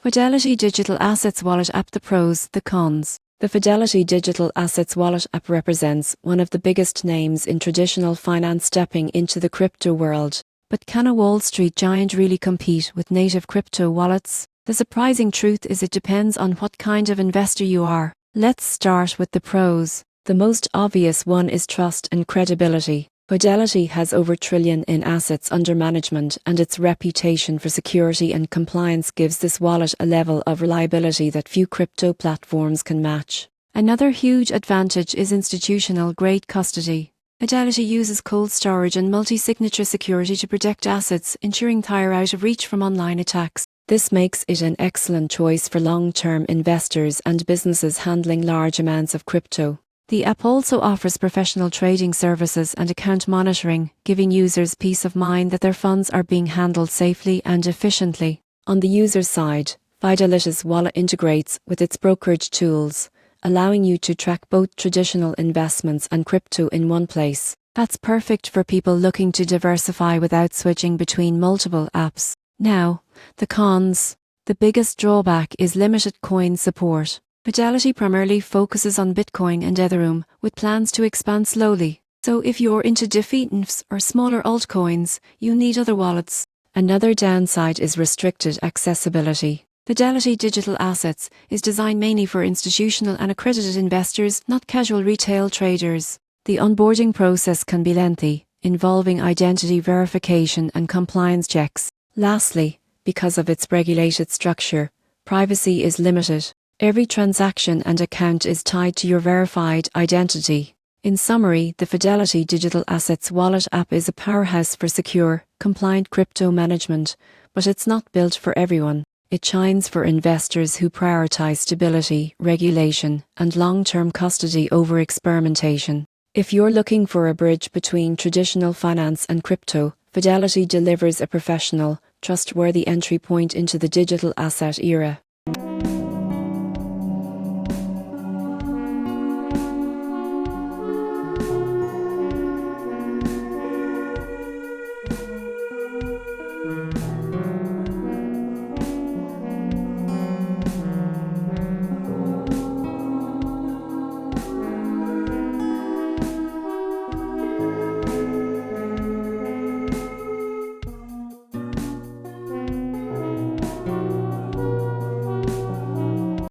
Fidelity Digital Assets Wallet App. The pros, the cons. The Fidelity Digital Assets Wallet App represents one of the biggest names in traditional finance stepping into the crypto world. But can a Wall Street giant really compete with native crypto wallets? The surprising truth is it depends on what kind of investor you are. Let's start with the pros. The most obvious one is trust and credibility. Fidelity has over $1 trillion in assets under management, and its reputation for security and compliance gives this wallet a level of reliability that few crypto platforms can match. Another huge advantage is institutional-grade custody. Fidelity uses cold storage and multi-signature security to protect assets, ensuring they are out of reach from online attacks. This makes it an excellent choice for long-term investors and businesses handling large amounts of crypto. The app also offers professional trading services and account monitoring, giving users peace of mind that their funds are being handled safely and efficiently. On the user side, Fidelity's wallet integrates with its brokerage tools, allowing you to track both traditional investments and crypto in one place. That's perfect for people looking to diversify without switching between multiple apps. Now, the cons. The biggest drawback is limited coin support. Fidelity primarily focuses on Bitcoin and Ethereum, with plans to expand slowly. So if you're into DeFi or smaller altcoins, you need other wallets. Another downside is restricted accessibility. Fidelity Digital Assets is designed mainly for institutional and accredited investors, not casual retail traders. The onboarding process can be lengthy, involving identity verification and compliance checks. Lastly, because of its regulated structure, privacy is limited. Every transaction and account is tied to your verified identity. In summary, the Fidelity Digital Assets Wallet App is a powerhouse for secure, compliant crypto management, but it's not built for everyone. It shines for investors who prioritize stability, regulation, and long-term custody over experimentation. If you're looking for a bridge between traditional finance and crypto, Fidelity delivers a professional, trustworthy entry point into the digital asset era.